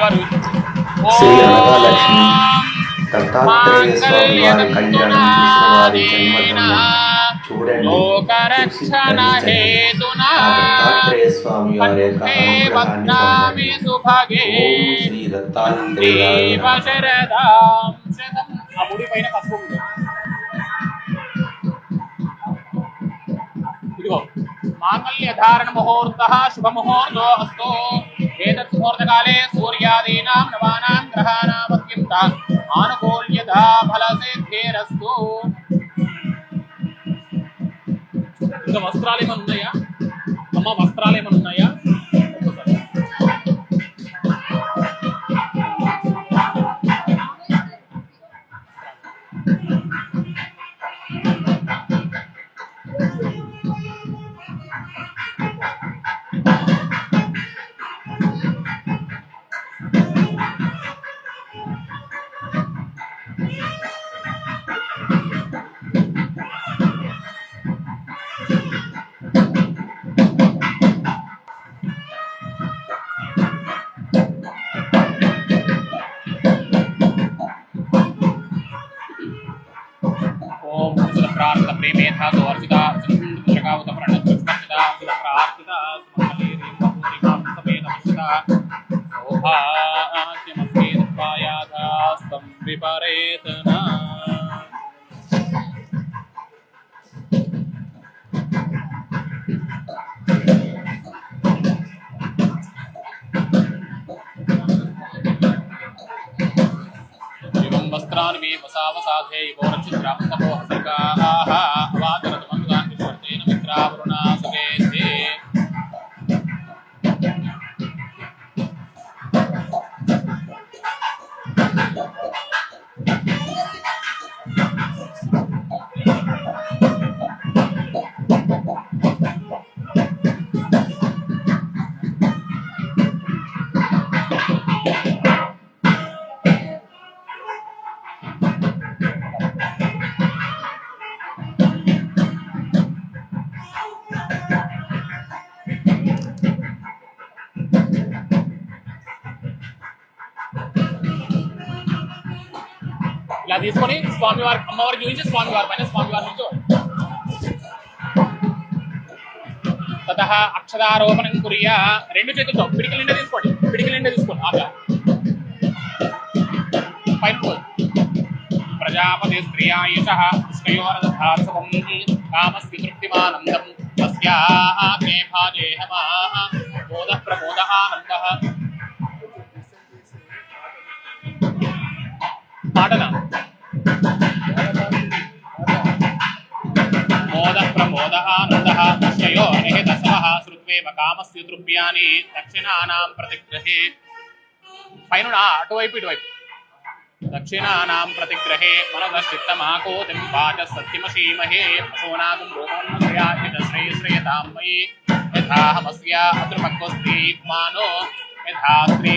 శ్రీ అనగాలక్ష్మి దత్తాత్రేయ స్వామి వారి కళ్యాణం చూసిన వారి జన్మధన్యం. చూడండి, చూసి ధరించండి. ఆ దత్తాత్రేయ స్వామి వారి యొక్క అనుగ్రహాన్ని పొందండి. ఓం శ్రీ దత్తాత్రేయాయ मांगल्य धारण मुहूर्तः शुभ मुहूर्तो अस्तु। एतत् मुहूर्तकाले सूर्यादीनां नवानां ग्रहाणां अत्यन्त आनुकूल्यता फलसिद्धिरस्तु। ఇంకా వస్త్రాలు ఏమైనా ఉన్నాయా అమ్మ? వస్త్రాలు ఏమైనా ఉన్నాయా? प्रेमेथा अर्चिता चंद्रकावत प्रणतुष्पचिता प्रार्थिता सुमंगलीरीं समेत वशिता सौभाग्यमस्ते दत्वायाधास्तं विपरेतना। वस्त्रान् मे वसावसाधे वोरचित्रामतपोहसर्गाः अवादरतमनुगान् विश्वर्तेन मित्रावरुणा सुवेते। ఇలా తీసుకొని స్వామివారి అమ్మవారి చూపించి స్వామివారి పైన స్వామివారి నుంచి తతః అక్షరారోపణం కుర్యా. రెండు చేతులతో పిడికిల నిండా తీసుకోండి, పిడికిల నిండా తీసుకోండి. అట్లా పైన ప్రజాపతి స్త్రియాయుషః పుష్కయోరదధార్సవం కామస్య తృప్తిమానందం తస్యాగ్నే భాజేహమాః మోదః ప్రమోదః ఆనందః. పాటన మోదః ప్రమోదః ఆనందః తస్యో నిహితసవః శ్రుత్వేవ కామస్య తృప్యాని దక్షిణానాం ప్రతిగ్రహే. పైన అటువైపు ఇటువైపు దక్షిణానాం ప్రతిగ్రహే మనదశ్చిత్తమాకోతిం వాచ సత్యమశీమహే పశూనాగం రోమోన్మశ్రయాహిత శ్రేయశ్రేయతాం మయి యథాహమస్య అద్రుమక్వస్త్రీ మానో यथा स्त्री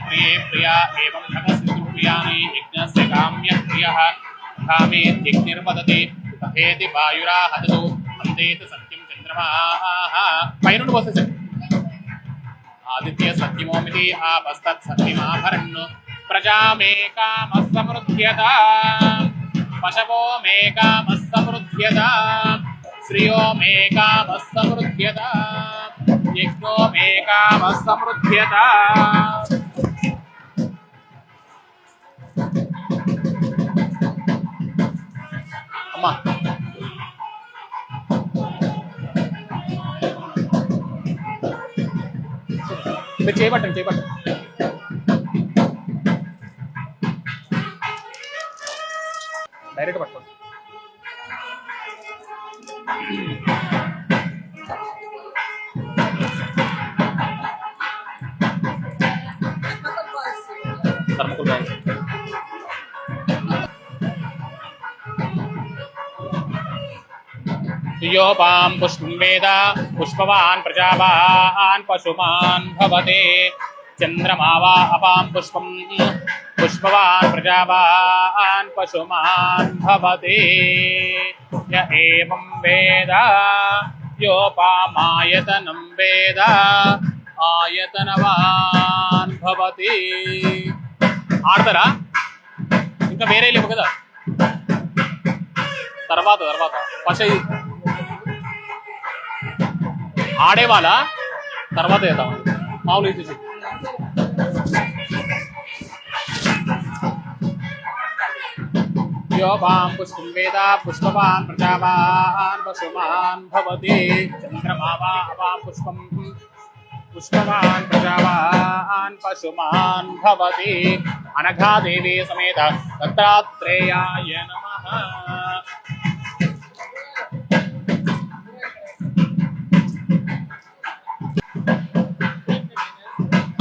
प्रिये प्रिया एवं भगस्य प्रियानि यज्ञस्य काम्य प्रियः कामे यज्ञनिर्पदते तथेति वायुरा हदतु अन्देत सत्यं चन्द्रमाः. पैनुड वससे आदित्य सत्यमोमिति आपस्तत् सत्यमाभरन् प्रजामेकामस्समृध्यता पशवो मेकामस्समृध्यता श्रियो मेकामस्समृध्यता यज्ञो मेकामस्समृध्यता. అమ్మా మీరు చేయబట్టండి చేయబట్టండి. డైరెక్ట్ పట్టుకోండి. योपां पुष्पं वेद पुष्पवान् प्रजावान् पशुमान् भवते चंद्रमा वा अपां पुष्पं पुष्पवान् प्रजावान् पशुमान् भवते य एवं वेद योपामायतनं वेद आयतनवान् భవతి. ఆడతారా? ఇంకా వేరే లేవు కదా. తర్వాత ఫస్ట్ ఆడేవాళ్ళ తర్వాత చేద్దాం మామూలు తీసి. योपां पुष्पं वेद पुष्पवान् प्रजावान् पशुमान् भवति. चन्द्रमा वा अपां पुष्पं पुष्पवान् प्रजावान् पशुमान् भवति. अनघा देवी समेत दत्तात्रेयाय नमः.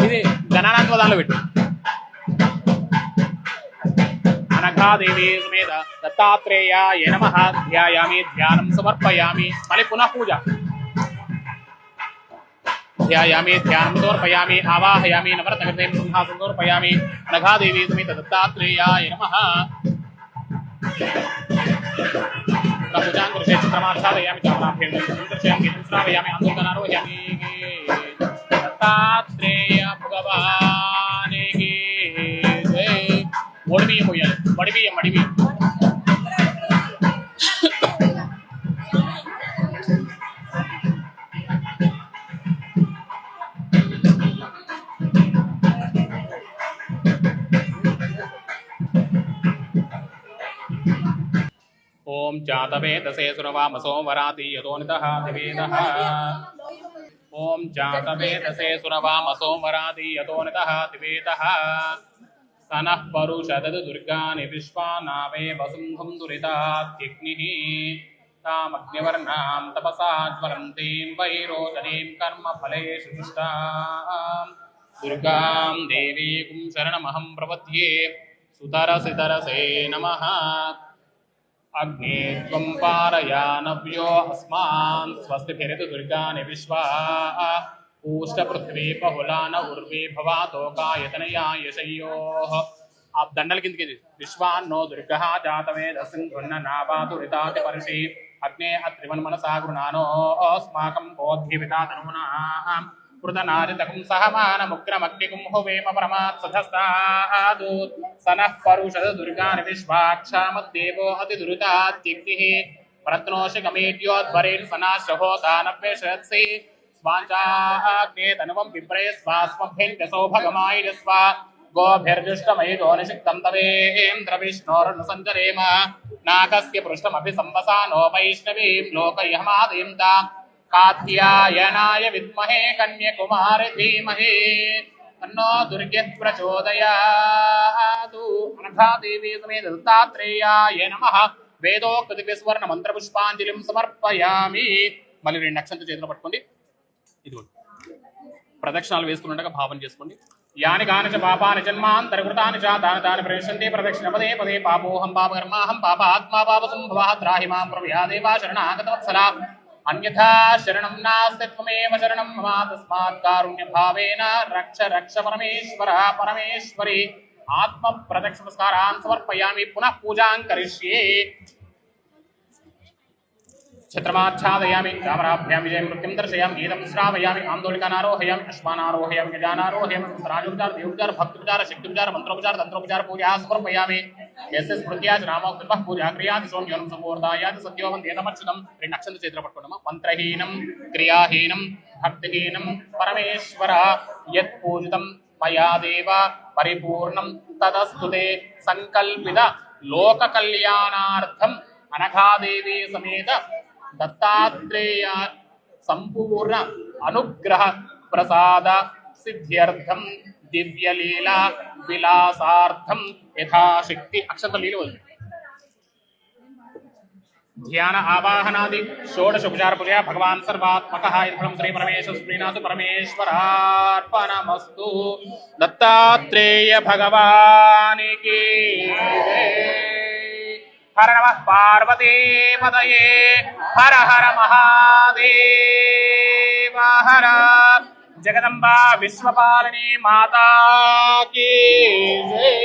ఇది గణనాత్మదాలు పెట్టు. అనఘాదేవి సమేత దత్తాత్రేయాయ నమః. ధ్యాయామి, ధ్యానం సమర్పయామి. మళ్ళీ పునః పూజ. ధ్యాయామి, ధ్యానం సమర్పయామి. ఆవాహయామి, నవరత్నగతేన సింహాసనం సమర్పయామి. అనఘాదేవి సమేత దత్తాత్రేయాయ నమః. పూజాం కృషే చిత్రమాఛాదయామి. చామరాభ్యం దర్శయామి, గీతం శ్రావయామి. ఆందోళనారోహయామి. దత్తాత్రేయ భగవానికి జై. ఒడిబియ్యం పోయాలి. మడిబియ్యం. ఓం జాతవేదసే సురవామసో వరాతి యతోనితః దివేదః. ఓం జాతవేదసే సురవామసో వరాతి యతోనితః దివేదః. సనః పరుషదదు దుర్గాని విశ్వానావే వసుంధుం దురితాత్యగ్నిః. తామగ్నివర్ణాం తపసా జ్వలంతీం వైరోచనీం కర్మఫలేషు దుష్టాం. దుర్గాం దేవీకుం శరణమహం ప్రపద్యే. సుతరసితరసే నమః. అగ్నే త్వం పారయానవ్యో అస్మాన్. స్వస్తిభిరితు దుర్గాని విశ్వా. पूष्टपृथ्वी बहुलान उर्वी भवातोकायतनया यशयोः. आप दंडल किंद विश्वान्नो दुर्गः जातवेदसिंधुन्न नावातुरिताति परशि. अग्ने अत्रिवन् मनसा गृणानो अस्माकं बोद्धिविता तनूनां. कृतनारितकुं सहमानमुग्रमग्निकुं हुवेम परमात्सधस्तादु. सनः परुषद दुर्गानि विश्वाक्षामद्देवो अतिदुरितात्यग्निः. प्रत्नोषि गमेड्योद्भरेण सनाश्रहोतानव्यशत्सि. स्वाञ्चाग्ने तनुवं विप्रे स्वास्मभ्यङ्कसो भगमायिरस्वा. गोभिर्जुष्टमयितो निषिक्तं तवेन्द्रविष्णोरनुसञ्चरेम. नाकस्य पृष्ठमभि संवसानो वैष्णवीं लोकयमादयं तां. कात्यायनाय विद्महे कन्याकुमारि धीमहि तन्नो दुर्गे प्रचोदयातु. अनघादेवी समेत दत्तात्रेयाय नमः. वेदोक्तदिव्य स्वर्ण मंत्र पुष्पांजलिं समर्पयामि. మళ్ళీ 2 అక్షంతలు చేతిలో పట్టుకోండి. ఇదిగో ప్రదక్షిణాలు వేసుకున్నట్టుగా భావన చేసుకోండి. యాని కాని చ పాపాని జన్మాంతరకృతాని చ తాని ప్రవిశంతి ప్రదక్షిణ పదే పదే. పాపోహం పాపకర్మాహం పాపాత్మా పాపసంభవః. త్రాహి మాం ప్రవ్యాదేవా శరణాగతవత్సలా. అన్యథా శరణం నాస్తి త్వమేవ శరణం మమ. తస్మాత్ కారుణ్య భావేన రక్ష పరమేశ్వర పరమేశ్వరి. ఆత్మ ప్రదక్షిణ నమస్కారాన్ సమర్పయామి. పునః పూజాం కరిష్యే. छत्रमाच्छादयामि. चामराभ्यां विजय मृत्युं दर्शयामि. गीतं श्रावयामि. आंदोलिकानारोहयामि. अश्वानारोहयामि. गजानारोहयामि. राजोपचार, देवोपचार, भक्तोपचार, शक्त्योपचार, मंत्रोपचार, तंत्रोपचार पूजा समर्पयामि. यस्य स्मृत्या नामोक्तः पूजा क्रियाति सौम्यं संपूर्णायाति सत्योवन्देतमच्युतं. 2 అక్షంతలు చేతిలో పట్టుకోండమ్మా. మంత్రహీనం క్రియాహీనం భక్తిహీనం పరమేశ్వర యత్ పూజితం మయా దేవ పరిపూర్ణం తదస్తుతే. సంకల్పిత లోక కళ్యాణార్థం అనఘాదేవి సమేత दत्तात्रेय संपूर्ण अनुग्रह प्रसाद सिद्ध्यर्थम दिव्यलीला विलासार्थम यथाशक्ति अक्षत लीलो ध्यान आवाहनादि षोडश उपचार पूजा. भगवान सर्वात्मकः. इदं श्री परमेश्वर श्रीनाथ परमेश्वरार्पणमस्तु. दत्तात्रेय भगवान की हर नमः पार्वती पतये. हर हर महादेव हर. जगदम्बा विश्वपालिनी माता की जय.